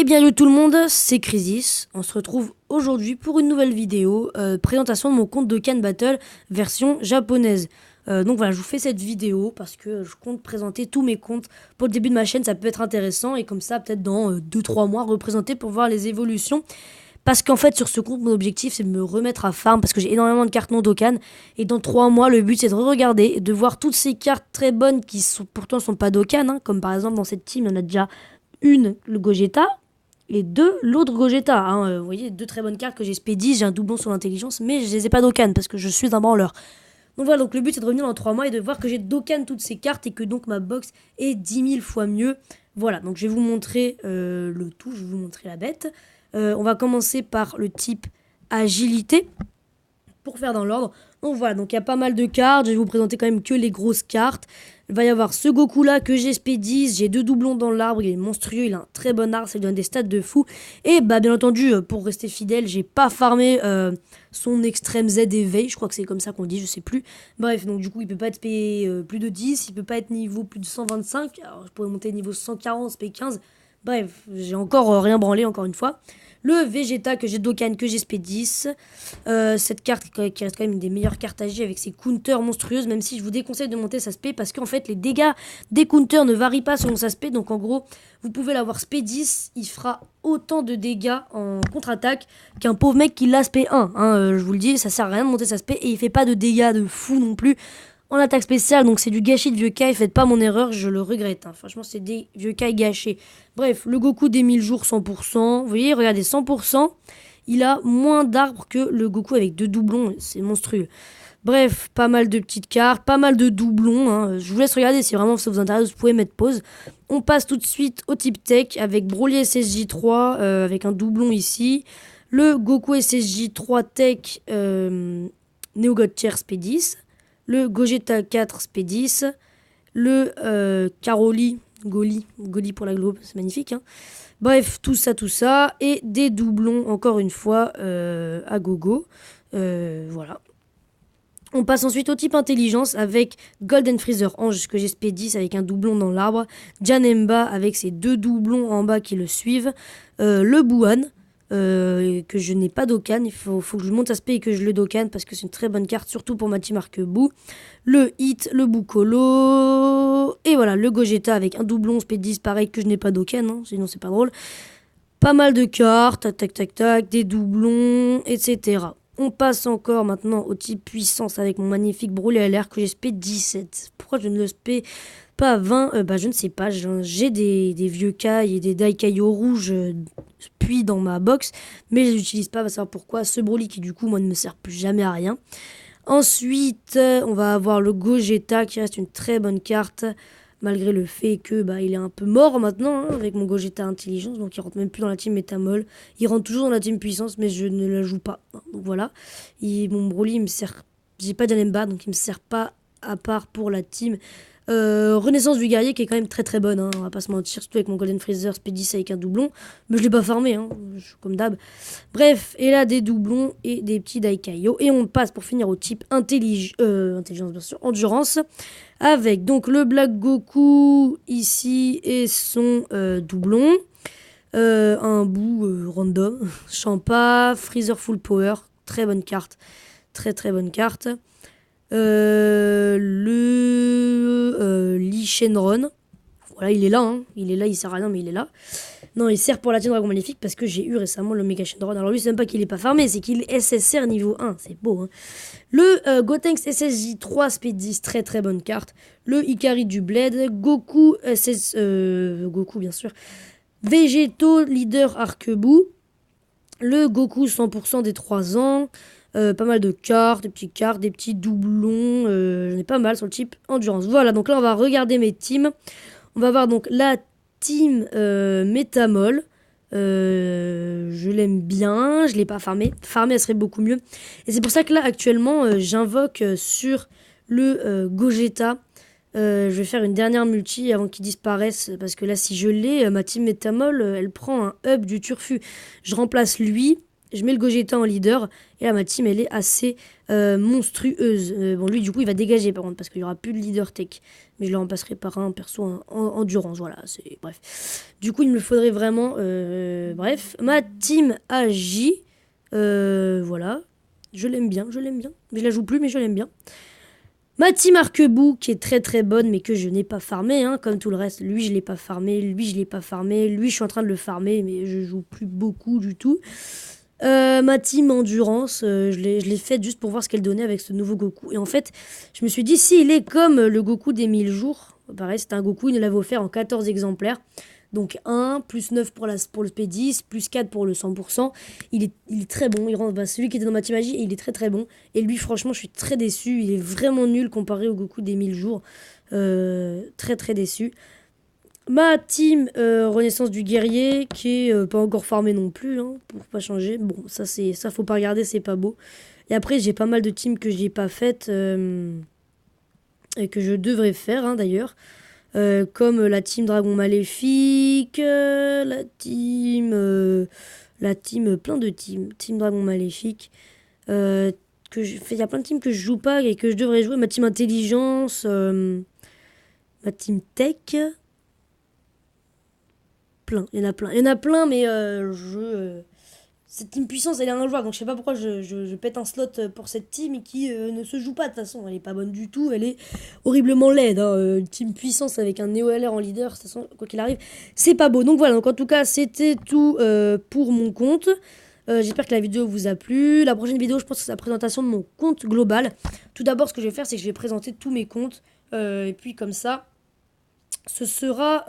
Eh bien yo tout le monde, c'est Crisis. On se retrouve aujourd'hui pour une nouvelle vidéo, présentation de mon compte Dokkan Battle version japonaise. Donc voilà, je vous fais cette vidéo parce que je compte présenter tous mes comptes pour le début de ma chaîne, ça peut être intéressant et comme ça peut-être dans 2-3 mois représenter pour voir les évolutions. Parce qu'en fait sur ce compte mon objectif c'est de me remettre à farm parce que j'ai énormément de cartes non Dokkan et dans 3 mois le but c'est de regarder et de voir toutes ces cartes très bonnes qui pourtant sont pas Dokkan, hein, comme par exemple dans cette team il y en a déjà une, le Gogeta, et deux, l'autre Gogeta. Hein. Vous voyez, deux très bonnes cartes que j'ai spé 10, j'ai un doublon sur l'intelligence, mais je les ai pas Dokkan parce que je suis un branleur. Donc voilà, donc le but c'est de revenir dans 3 mois et de voir que j'ai Dokkan toutes ces cartes et que donc ma box est 10 000 fois mieux. Voilà, donc je vais vous montrer le tout, je vais vous montrer la bête. On va commencer par le type agilité pour faire dans l'ordre. Donc voilà, donc il y a pas mal de cartes, je vais vous présenter quand même que les grosses cartes. Il va y avoir ce Goku là que j'ai spé 10, j'ai 2 doublons dans l'arbre, il est monstrueux, il a un très bon arbre, ça lui donne des stats de fou. Et bah bien entendu, pour rester fidèle, j'ai pas farmé son extrême Z éveil, je crois que c'est comme ça qu'on dit, je sais plus. Bref, donc du coup il peut pas être spé plus de 10, il peut pas être niveau plus de 125, alors je pourrais monter niveau 140, spé 15. Bref, j'ai encore rien branlé encore une fois. Le Vegeta que j'ai Dokkan, que j'ai spé 10. Cette carte qui reste quand même une des meilleures cartes à J avec ses counters monstrueuses, même si je vous déconseille de monter sa spé parce qu'en fait les dégâts des counters ne varient pas selon sa spé. Donc en gros, vous pouvez l'avoir spé 10, il fera autant de dégâts en contre-attaque qu'un pauvre mec qui l'a spé 1. Hein, je vous le dis, ça sert à rien de monter sa spé et il fait pas de dégâts de fou non plus en attaque spéciale, donc c'est du gâchis de vieux Kai, faites pas mon erreur, je le regrette. Hein. Franchement, c'est des vieux Kai gâchés. Bref, le Goku des 1000 jours 100%, vous voyez, regardez, 100%, il a moins d'arbres que le Goku avec 2 doublons, c'est monstrueux. Bref, pas mal de petites cartes, pas mal de doublons. Hein. Je vous laisse regarder si vraiment ça vous intéresse, vous pouvez mettre pause. On passe tout de suite au type tech avec Broly SSJ3 avec un doublon ici. Le Goku SSJ3 tech Neo God Tier SP10. Le Gogeta 4 SP10, le Caroli, Goli pour la globe, c'est magnifique. Hein. Bref, tout ça, et des doublons, encore une fois, à gogo. Voilà. On passe ensuite au type intelligence avec Golden Freezer Ange que j'ai spé 10 avec un doublon dans l'arbre, Janemba avec ses 2 doublons en bas qui le suivent, le Buan. Que je n'ai pas Dokkan, il faut que je monte aspect et que je le Dokkan parce que c'est une très bonne carte, surtout pour ma team Arquebou. Le Hit, le Bukolo, et voilà, le Gogeta avec un doublon spé 10 pareil que je n'ai pas Dokkan, hein, sinon c'est pas drôle. Pas mal de cartes, tac, des doublons, etc. On passe encore maintenant au type puissance avec mon magnifique Broly LR que j'ai spé 17. Pourquoi je ne le spé pas 20 bah je ne sais pas, j'ai des vieux Kai et des Daikaio rouges puis dans ma box, mais je les utilise pas, on va savoir pourquoi. Ce Broly qui du coup moi ne me sert plus jamais à rien. Ensuite, on va avoir le Gogeta qui reste une très bonne carte, malgré le fait que bah, il est un peu mort maintenant, hein, avec mon Gogeta intelligence, donc il rentre même plus dans la team Métamol. Il rentre toujours dans la team puissance, mais je ne la joue pas. Hein, donc voilà, mon Broly il me sert, j'ai pas d'Anemba, donc il me sert pas à part pour la team Renaissance du guerrier qui est quand même très bonne, hein, on va pas se mentir, surtout avec mon Golden Freezer SP10 avec un doublon, mais je l'ai pas farmé, hein, comme d'hab. Bref, et là des doublons et des petits Daikaio, et on passe pour finir au type intelligence bien sûr, endurance, avec donc le Black Goku ici et son doublon, un bout random, Champa, Freezer Full Power, très bonne carte, très bonne carte. Lee Shenron. Voilà, il est là, hein. Il est là, il sert à rien, mais il est là. Non, il sert pour la team Dragon Maléfique parce que j'ai eu récemment le Mega Shenron. Alors lui, c'est même pas qu'il est pas farmé, c'est qu'il est SSR niveau 1. C'est beau, hein. Le Gotenks SSJ3 Speed 10, très bonne carte. Le Ikari du Bled. Goku Goku, bien sûr. Végéto Leader Arquebou. Le Goku 100% des 3 ans. Pas mal de cartes, des petits doublons. J'en ai pas mal sur le type endurance. Voilà, donc là on va regarder mes teams. On va voir donc la team Métamol. Je l'aime bien, je l'ai pas farmé. Farmé, elle serait beaucoup mieux. Et c'est pour ça que là actuellement j'invoque sur le Gogeta. Je vais faire une dernière multi avant qu'il disparaisse. Parce que là si je l'ai, ma team Métamol, elle prend un hub du Turfu. Je remplace lui. je mets le Gogeta en leader. Et là, ma team, elle est assez monstrueuse. Bon, lui, du coup, il va dégager, par contre, parce qu'il n'y aura plus de leader tech. Mais je le remplacerai par un perso en endurance. Voilà, c'est... Bref. Du coup, il me faudrait vraiment... bref. Ma team agit. Voilà. Je l'aime bien, je l'aime bien. Mais je la joue plus, mais je l'aime bien. Ma team Arquebou, qui est très très bonne, mais que je n'ai pas farmé, hein, comme tout le reste. Lui, je l'ai pas farmé, lui, je l'ai pas farmé, lui, je suis en train de le farmer, mais je joue plus beaucoup du tout. Ma team Endurance, je l'ai faite juste pour voir ce qu'elle donnait avec ce nouveau Goku. Et en fait, je me suis dit, s'il est comme le Goku des 1000 jours, pareil, c'était un Goku, il l'avait offert en 14 exemplaires. Donc 1, plus 9 pour le P10, plus 4 pour le 100%. Il est très bon. Il rentre, celui qui était dans ma team magie, et il est très très bon. Et lui, franchement, je suis très déçu. Il est vraiment nul comparé au Goku des 1000 jours. Très très déçu. Ma team Renaissance du Guerrier, qui est pas encore farmée non plus, hein, pour pas changer. Bon, ça faut pas regarder, c'est pas beau. Et après, j'ai pas mal de teams que j'ai pas faites et que je devrais faire, hein, d'ailleurs. Comme la team Dragon Maléfique, la team, plein de teams, team Dragon Maléfique, il y a plein de teams que je joue pas et que je devrais jouer, ma team Intelligence, ma team Tech, il y en a plein, mais cette team puissance, elle est injouable, donc je sais pas pourquoi je pète un slot pour cette team qui ne se joue pas de toute façon. Elle est pas bonne du tout, elle est horriblement laide. Hein. Team puissance avec un Neo LR en leader, de toute façon, quoi qu'il arrive, c'est pas beau. Donc voilà, donc en tout cas, c'était tout pour mon compte. J'espère que la vidéo vous a plu. La prochaine vidéo, je pense que c'est la présentation de mon compte global. Tout d'abord, ce que je vais faire, c'est que je vais présenter tous mes comptes. Et puis comme ça, ce sera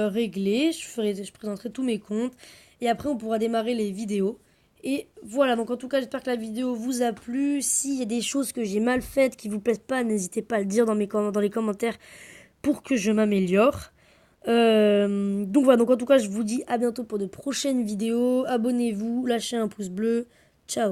réglé. Je présenterai tous mes comptes. Et après, on pourra démarrer les vidéos. Et voilà, donc en tout cas, j'espère que la vidéo vous a plu. S'il y a des choses que j'ai mal faites, qui vous plaisent pas, n'hésitez pas à le dire dans les commentaires pour que je m'améliore. Donc voilà, donc en tout cas, je vous dis à bientôt pour de prochaines vidéos. Abonnez-vous, lâchez un pouce bleu. Ciao.